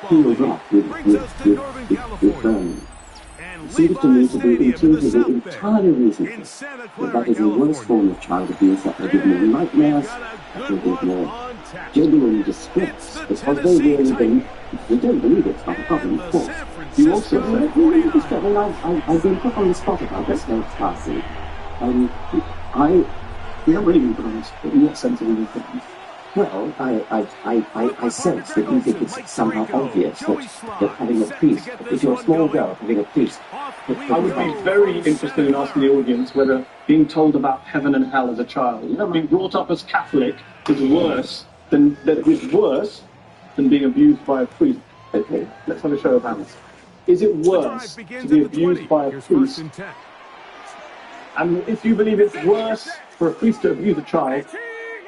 healed up with burns. It seems to me to be intuitively entirely reasonable that is the worst form of child abuse, that they give more nightmares, that they give more genuine distress, because they really believe, if they don't believe it's not a problem, of course. You also said, I've been put on the spot about this next passing. You're not really put on the spot, in what sense are you put on? Well, I sense that you think it's somehow obvious that having a priest, if you're a small girl, having a priest... I would be very interested in asking the audience whether being told about heaven and hell as a child, being brought up as Catholic, is worse than being abused by a priest. Okay, let's have a show of hands. Is it worse to be abused by a priest? And if you believe it's worse for a priest to abuse a child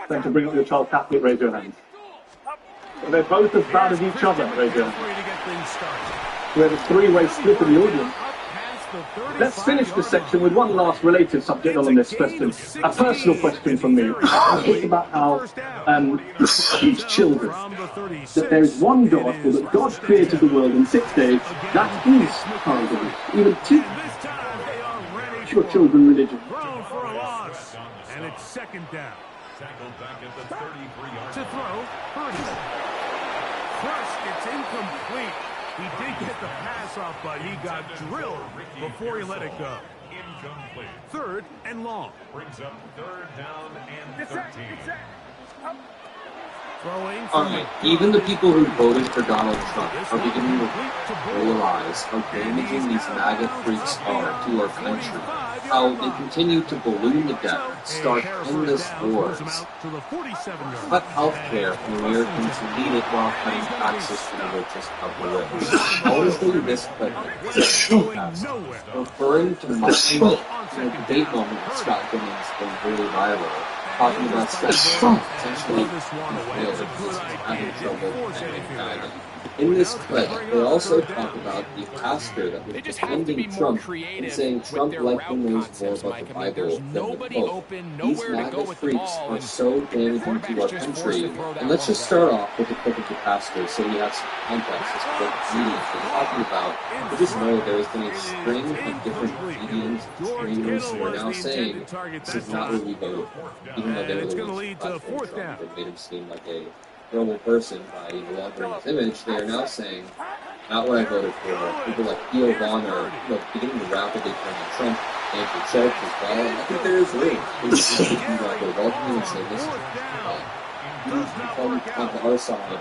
than to bring up your child Catholic, raise your hand. So they're both as bad as each other, raise your hand. We have a three-way split in the audience. Let's finish this section with one last related subject on this question. A personal question from me. It's about how each children, that there is one God, or that God created the world in 6 days. That is paradise. Even teach your children religion. And it's second down. To throw, Purdy. First, it's incomplete. He did get the pass off, but he got drilled before he let it go. Incomplete. Third and long. Brings up third down and 13. All right, even the people who voted for Donald Trump are beginning to realize how damaging these MAGA freaks are to our country. How they continue to balloon the debt, start endless wars, cut health care from Americans who need it while cutting taxes to the richest of the rich. Always do this, but referring to Muslims in a debate moment with Scott Gibbons been really viral. Talking about potentially having trouble and in this clip, they also talk about the pastor that was defending Trump and saying Trump likely knows more about the Bible than the Pope. These MAGA freaks are so damaging to our country. And let's just start off with the clip of the pastor so we have some context as to what the media is talking about. But just know there's been a string of different comedians and streamers who are now saying this is not what we voted for, even though they were the ones who voted for Trump. They made him seem like a normal person by altering his image. They are now saying, not what I voted for. People like Theo Vaughn are beginning to rapidly turn on Trump and to Schultz as well. And I think there is room. People can go welcome and say, listen, you come to our side.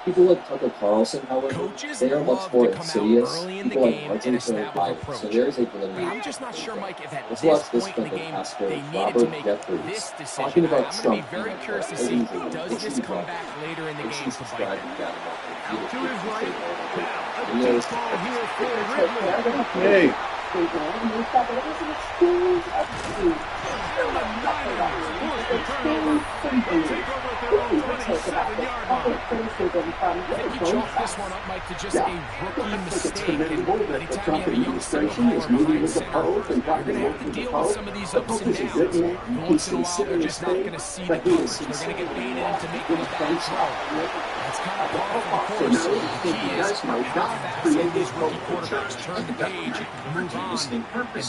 People like Tucker Carlson, however, they are much more insidious. People like Martin Biden. So there is a validity. I'm just not sure, Mike, if at Let's this watch this point in the from game Pastor they needed Robert to make Jeffries this decision. talking about I'm Trump. going to be very curious to see, does this come back later in the game to bite them? To his right. Now, a deep ball here for Ridley. Hey. I think you chalk this one up, Mike, to just a rookie mistake. And anytime you have a youngster with more mindset, you're going to have to deal with some of these ups and downs. Once in a while, they're just not going to see the coverage. They're going to get baited into making a bad throw. That's kind of par for the course. The key is how fast some of these rookie quarterbacks turn the page, move on, and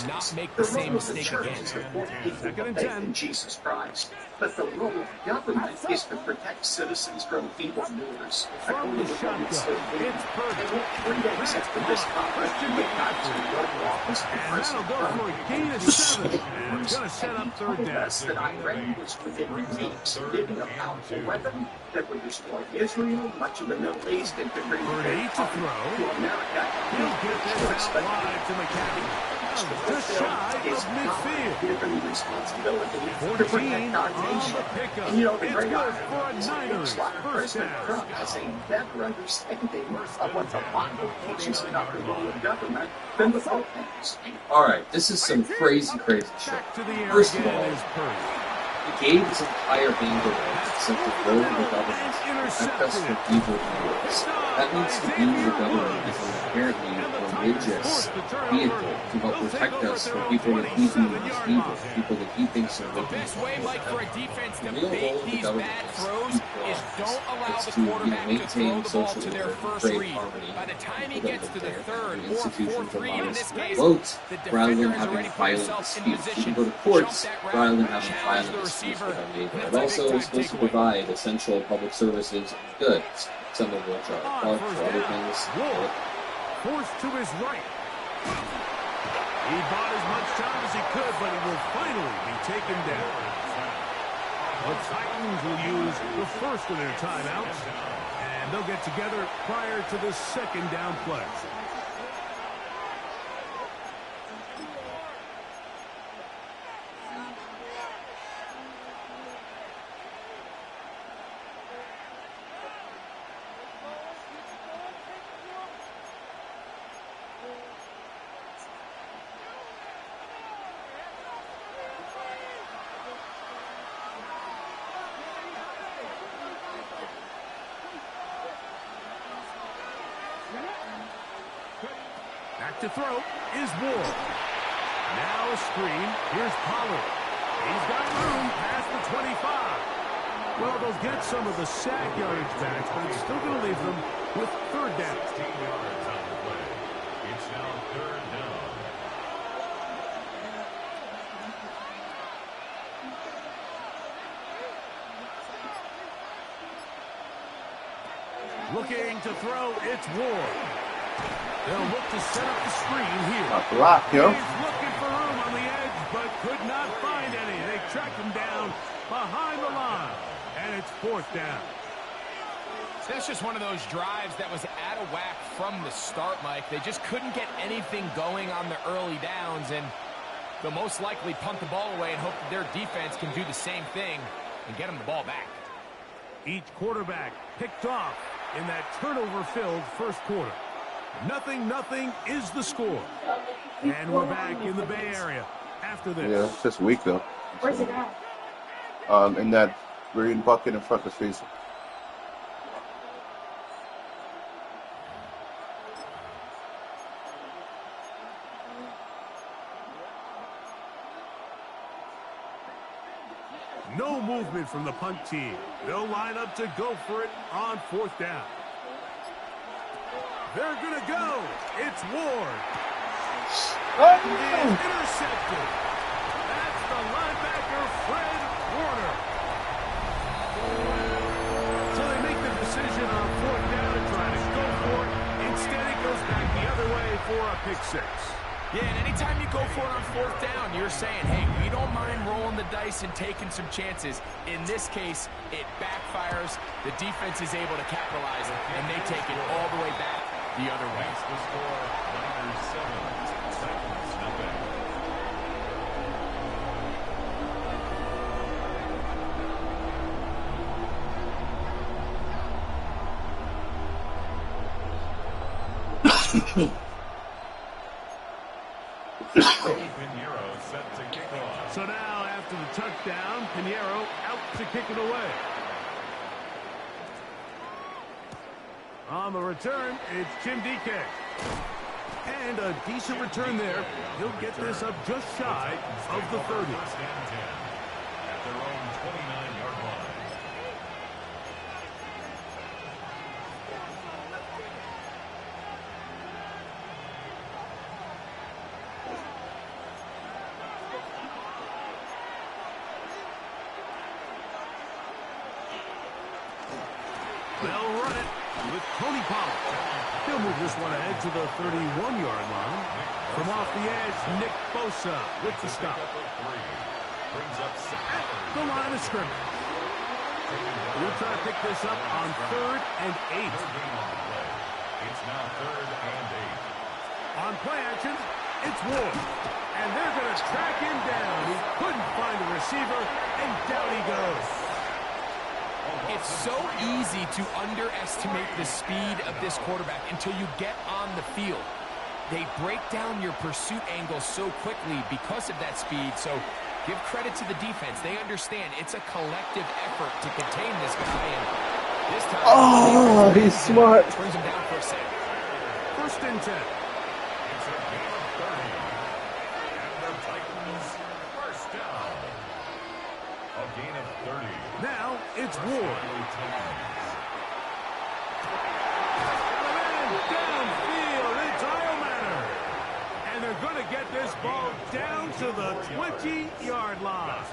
not make the same mistake again. Second and 10. Jesus Christ. But the role of government is to protect citizens from evildoers. From the shotgun, it's Purdy. 3 days after this conference, the guys who go to office And that'll go for a gain of 7. And it's going to set up third down. that I read was within weeks giving a powerful weapon that would destroy Israel, much of the Middle East, and could bring Purdy to throw. to America. He'll get this out wide to McCaffrey. Just shy of midfield. Given responsibility to 14 protect our on nation. the pickup. And you know, the It's great good for a Niners looks like first President down. Trump has a better understanding of what the Bible teaches about the role of government than the Pope has. Alright, this is some crazy shit. Back to the air First of again all, is Purdy. gave his entire handle except to roll the government and protect us from evil evils. That means to be the government is an inherently religious vehicle to help protect us from people that he deems as evil, people that he thinks are wicked. The best way, Mike, for a defense to The real bait goal of the these government bad throws is don't allow is the to quarterback to throw maintain the ball social to their order, first create read. harmony, By the time he so that gets to the the third or institutions fourth are read, in modest this and case, vote the rather defender than has having already put violent himself in disputes. You position can go to to courts jump that rather route, than having challenge violent the disputes receiver. with our neighbor. It That's a also big-time is supposed to takeaway. provide essential public services and goods, some of which are parks or other things. Forced to his right. He bought as much time as he could, but he will finally be taken down. The Titans will use the first of their timeouts, and they'll get together prior to the second down play. Back to throw is Ward. Now a screen. Here's Pollard. He's got room past the 25. Well, they'll get some of the sack yardage back, but it's still going to leave them with third down. 16 yards on the play. It's now third down. Looking to throw, it's Ward. They'll look to set up the screen here. A block, yo. He's looking for room on the edge, but could not find any. They tracked him down behind the line, and it's fourth down. That's just one of those drives that was out of whack from the start, Mike. They just couldn't get anything going on the early downs, and they'll most likely punt the ball away and hope that their defense can do the same thing and get them the ball back. Each quarterback picked off in that turnover-filled first quarter. 0-0 is the score. And we're back in the Bay Area after this. Yeah, it's just weak though. Where's it at? In that green bucket in front of the face. No movement from the punt team. They'll line up to go for it on fourth down. They're going to go. It's Ward. And intercepted. That's the linebacker, Fred Warner. So they make the decision on fourth down to try to go for it. Instead, it goes back the other way for a pick six. Yeah, and anytime you go for it on fourth down, you're saying, hey, we don't mind rolling the dice and taking some chances. In this case, it backfires. The defense is able to capitalize, and they take it all the way back the other way. That's the score, Niners 7, Titans nothing. Pinheiro set to kick off. So now, after the touchdown, Pinheiro out to kick it away. On the return, it's Jim DK. And a decent return there. He'll get this up just shy of the 30. First and 10 at their own 29-yard line. They'll run it with Tony Pollard. He'll move this one ahead to the 31-yard line. From off the edge, Nick Bosa with the stop. Brings up At the line of scrimmage. We'll try to pick this up on 3rd and 8. It's now 3rd and 8. On play action, it's Ward. And they're going to track him down. He couldn't find a receiver, and down he goes. It's so easy to underestimate the speed of this quarterback until you get on the field. They break down your pursuit angle so quickly because of that speed. So Give credit to the defense. They understand it's a collective effort to contain this guy. And this time, oh, he's smart. Brings him down for a sack. 1st and 10. It's a gain of 30. And the Titans first down. A gain of 30. Now it's Ward. Downfield, it's Iomatter. And they're going to get this ball down to the 20-yard line.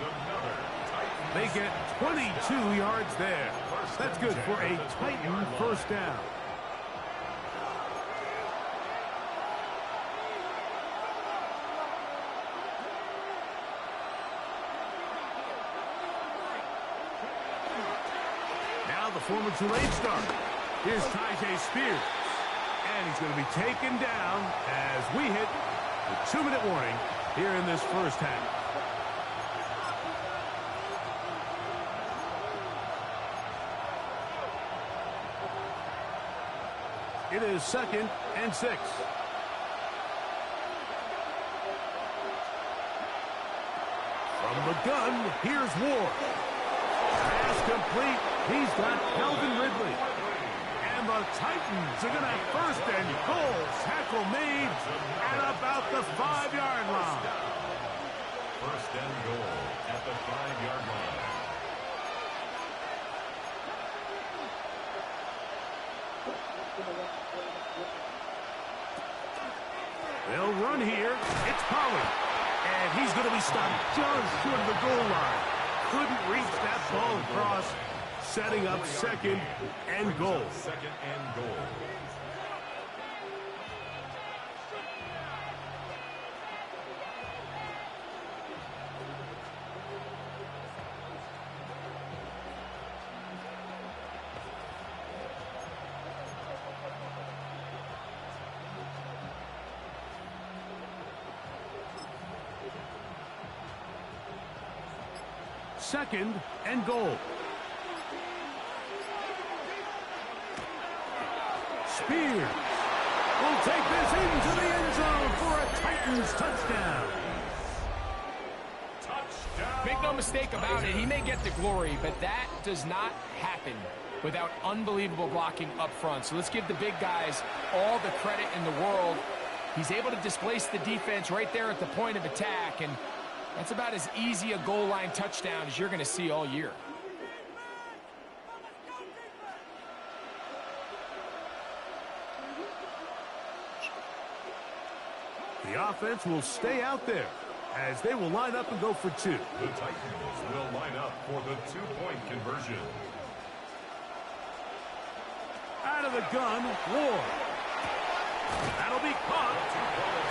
They get 22 yards there. That's good for a Titan first down. Now the former Tulane star. Here's Tyjae Spears. And he's going to be taken down as we hit the 2-minute warning here in this first half. It is 2nd and 6. From the gun, here's Ward. Pass complete. He's got Calvin Ridley. And the Titans are going to have 1st and goal. Tackle made at about the 5-yard line. 1st and goal at the 5-yard line. They'll run here. It's Pollard. And he's going to be stopped just short of the goal line. Couldn't reach that ball across. Setting up 2nd and goal. 2nd and goal. Second and goal. Spears will take this into the end zone for a Titans touchdown. Make no mistake about it, he may get the glory, but that does not happen without unbelievable blocking up front. So let's give the big guys all the credit in the world. He's able to displace the defense right there at the point of attack, and that's about as easy a goal line touchdown as you're going to see all year. The offense will stay out there as they will line up and go for 2. The Titans will line up for the 2-point conversion. Out of the gun, Ward. That'll be caught.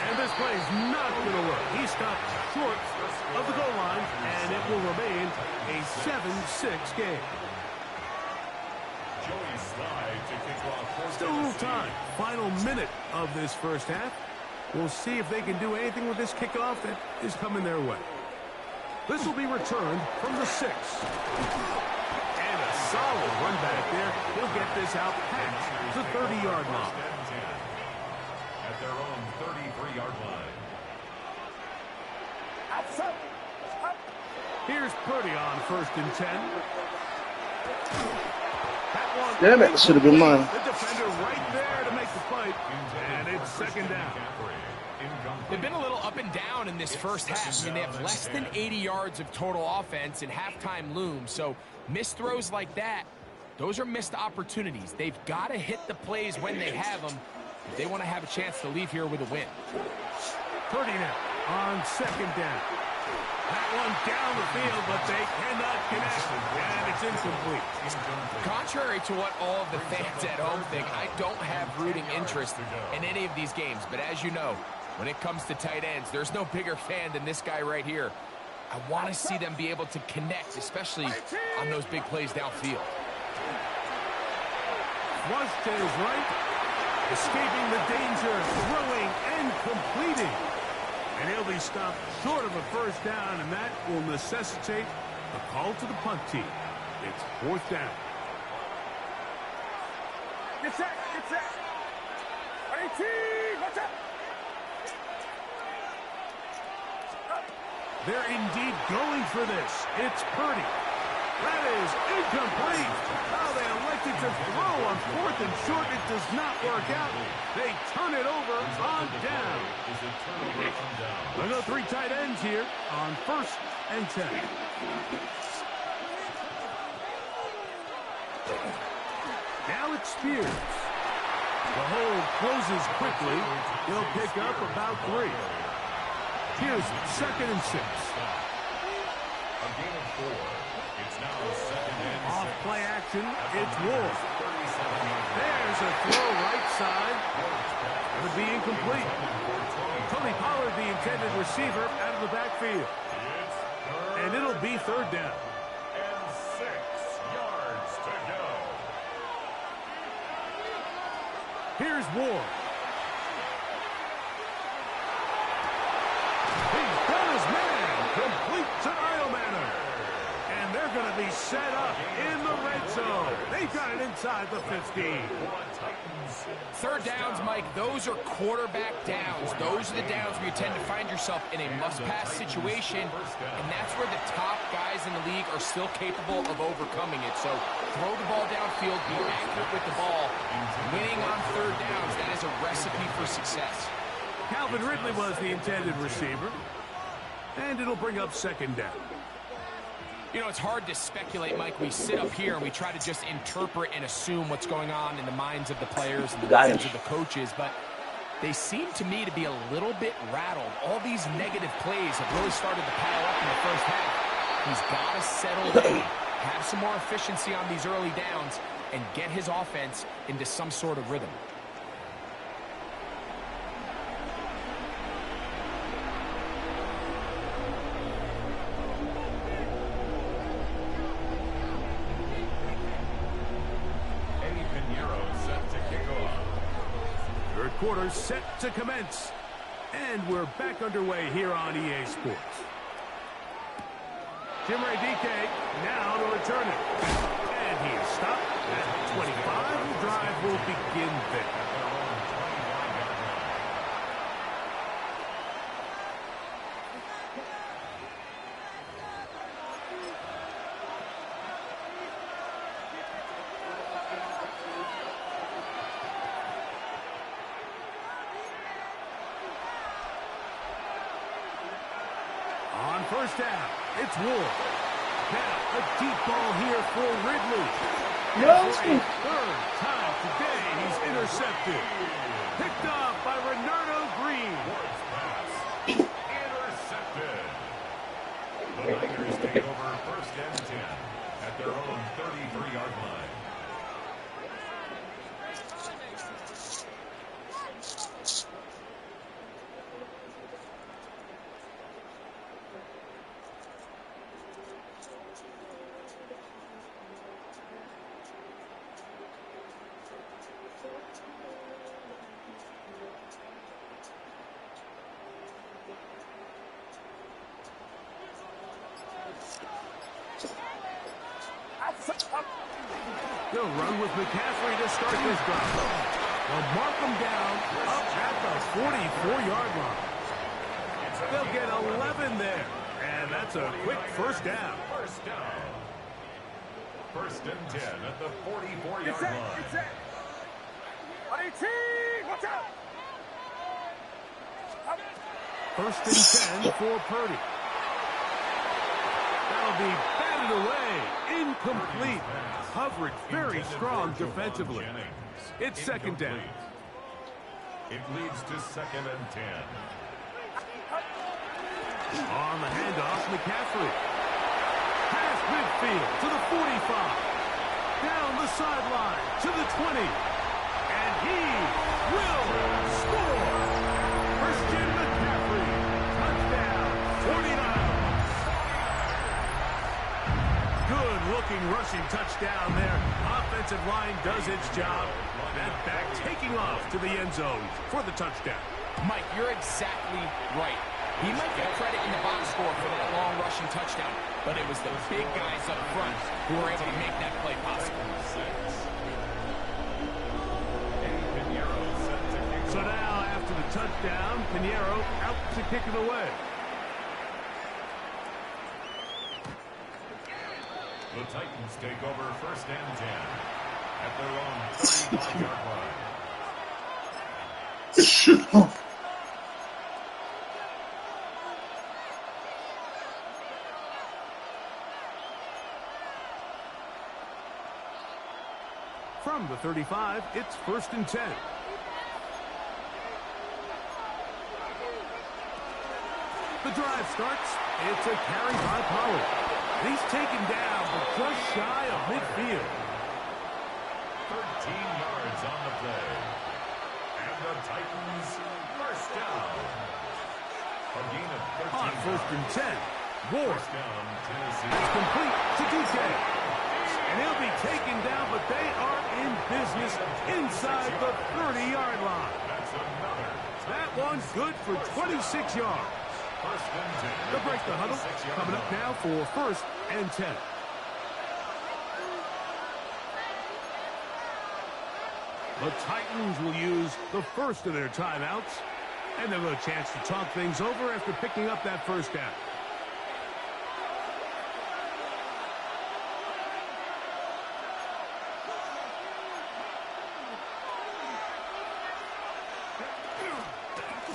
And this play is not going to work. He stopped short of the goal line, and it will remain a 7-6 game. Joey Slide to kick off. Still a little time. Final minute of this first half. We'll see if they can do anything with this kickoff that is coming their way. This will be returned from the 6. And a solid run back there. He'll get this out past the 30-yard line. At their own 33-yard line. Here's Purdy on 1st and 10. That one, Damn it, should have been mine. the defender right there to make the fight. And it's 2nd down. They've been a little up and down in this first half. I mean, they have less than 80 yards of total offense and halftime looms. So missed throws like that, those are missed opportunities. They've got to hit the plays when they have them if they want to have a chance to leave here with a win. Purdy now on 2nd down. That one down the field, but they cannot connect. And it's incomplete. Contrary to what all of the fans at home think, I don't have rooting interest in any of these games. But as you know, when it comes to tight ends, there's no bigger fan than this guy right here. I want to see them be able to connect, especially on those big plays downfield. Flush to his right. Escaping the danger, throwing and completing. And he'll be stopped short of a first down, and that will necessitate a call to the punt team. It's 4th down. Get set, get set. 18, watch out. They're indeed going for this. It's Purdy. That is incomplete. Oh, they elected to throw on 4th and short. It does not work out. They turn it over on down. They'll go 3 tight ends here on 1st and 10. Now it's Spears. The hold closes quickly. He'll pick up about 3. Here's 2nd and 6. A gain of 4. It's now 2nd and 6. Off play action, it's Ward. There's a throw right side. It'll be incomplete. Tony Pollard, the intended receiver, out of the backfield. And it'll be 3rd down. And 6 yards to go. Here's Ward. He's got his man. Complete to Eilmanner. And they're going to be set up in the red zone. They've got it inside the 15. 3rd downs, Mike, those are quarterback downs. Those are the downs where you tend to find yourself in a must-pass situation, and that's where the top guys in the league are still capable of overcoming it. So throw the ball downfield, be accurate with the ball. Winning on 3rd downs, that is a recipe for success. Calvin Ridley was the intended receiver, and it'll bring up 2nd down. You know, it's hard to speculate, Mike. We sit up here and we try to just interpret and assume what's going on in the minds of the players and the minds of the coaches, but they seem to me to be a little bit rattled. All these negative plays have really started to pile up in the first half. He's got to settle down, have some more efficiency on these early downs, and get his offense into some sort of rhythm. Quarter set to commence. And we're back underway here on EA Sports. Jimmy DK now to return it. And he is stopped at 25. The drive will begin there. On 1st down, it's Ward. Now a deep ball here for Ridley. No. For a 3rd time today, he's intercepted. Picked off by Renardo Green. Intercepted. The Niners take over 1st and 10 at their own 33-yard line. They'll run with McCaffrey to start this drive. They'll mark him down up at the 44-yard line. They'll get 11 there. And that's a quick 1st down. 1st down. 1st and 10 at the 44-yard line. It's set. 18, watch out. 1st and 10 for Purdy. That'll be batted away. Incomplete. Coverage very strong defensively. It's 2nd down. It leads to 2nd and 10. On the handoff, McCaffrey. Past midfield to the 45. Down the sideline to the 20. And he will score. Christian McCaffrey. Touchdown, 49ers. Good-looking rushing touchdown there. Offensive line does its job. That back taking off to the end zone for the touchdown. Mike, you're exactly right. He might get credit in the box score for that long rushing touchdown, but it was the big guys up front who were able to make that play possible. So now, after the touchdown, Pinheiro out to kick it away. The Titans take over 1st and 10 at their own 35-yard line. From the 35, it's 1st and 10. The drive starts. It's a carry by Pollard. He's taken down, but just shy of midfield. 13 yards on the play. And the Titans 1st down. A gain of 13 On 1st and 10. Ward. 1st down, Tennessee. It's complete to DJ. And he'll be taken down, but they are in business inside the 30-yard line. That's another. That one's good for 26 yards. 1st and 10. They'll break the huddle. Coming up now for 1st and 10. The Titans will use the first of their timeouts, and they'll have a chance to talk things over after picking up that 1st down.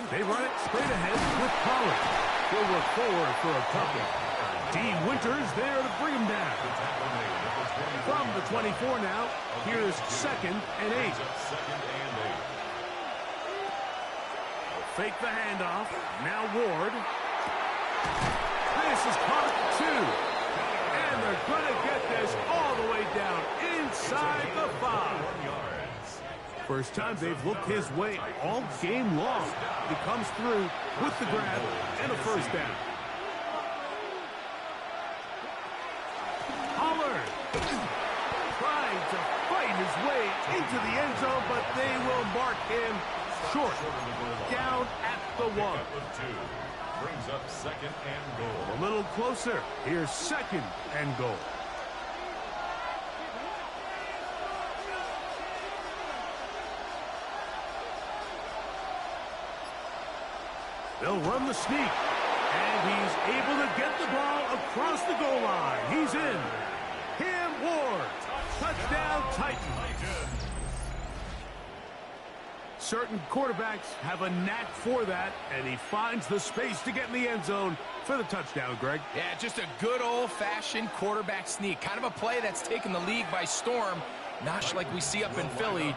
They run it straight ahead with Pollard. They'll work forward for a couple. D. Winters there to bring him down. From the 24 now, here's 2nd and 8. Fake the handoff. Now Ward. This is caught at 2. And they're going to get this all the way down inside the 5. First time they've looked his way all game long. He comes through with the grab and a 1st down. Pollard trying to fight his way into the end zone, but they will mark him short. Down at the 1. Brings up 2nd and goal. A little closer. Here's 2nd and goal. They'll run the sneak, and he's able to get the ball across the goal line. He's in. Cam Ward, touchdown Titans. Certain quarterbacks have a knack for that, and he finds the space to get in the end zone for the touchdown, Greg. Yeah, just a good old-fashioned quarterback sneak. Kind of a play that's taken the league by storm. Not like we see up in Philly,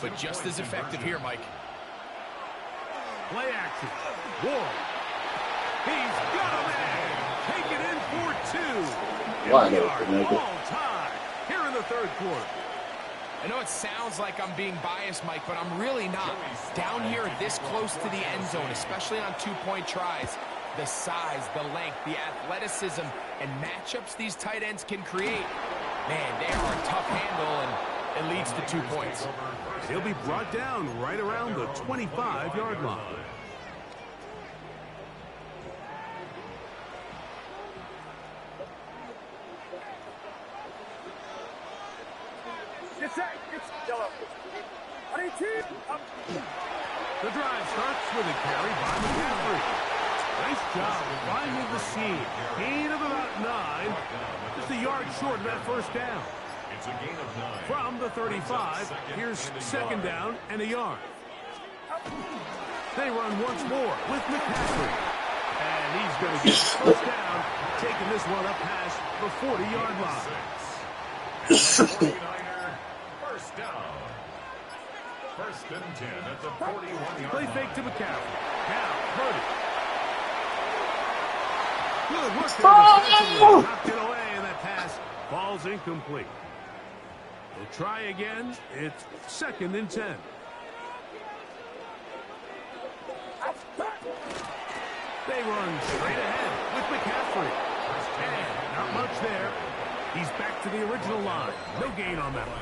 but just as effective here, Mike. Play action. Ward. He's got a man. Take it in for 2. And we are all tied here in the 3rd quarter. I know it sounds like I'm being biased, Mike, but I'm really not. Down here this close to the end zone, especially on 2-point tries, the size, the length, the athleticism, and matchups these tight ends can create, man, they are a tough handle, and it leads to 2 points. He'll be brought down right around the 25-yard line. Get set. It's yellow. The drive starts with a carry by McCaffrey. Nice job finding the seam. Gain of about 9. Just a yard short of that 1st down. It's a gain of 9. From the 35, here's 2nd down and a yard. They run once more with McCaffrey. And he's going to get 1st down, taking this one up past the 40-yard line. 49er, 1st down. 1st and 10 at the 41-yard Play line. fake to McCaffrey. Now, Purdy. Good work there. Knocked it away, and that pass falls incomplete. They'll try again. It's 2nd and 10. They run straight ahead with McCaffrey. And not much there. He's back to the original line. No gain on that one.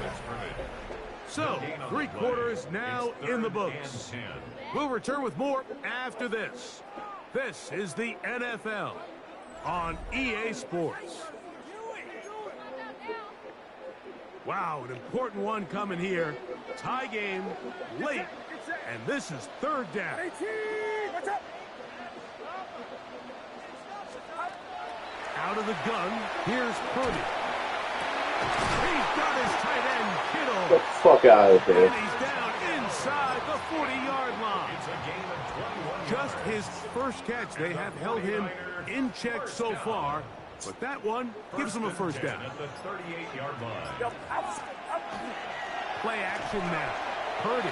So, 3 quarters now in the books. We'll return with more after this. This is the NFL on EA Sports. Wow, an important one coming here. Tie game, late, and this is 3rd down. Out of the gun, here's Purdy. He's got his tight end, Kittle. Get the fuck out of here. And he's down inside the 40-yard line. Just his first catch. They have held him in check so far, but that one gives him a first down. At the 38-yard line. Play action now. Purdy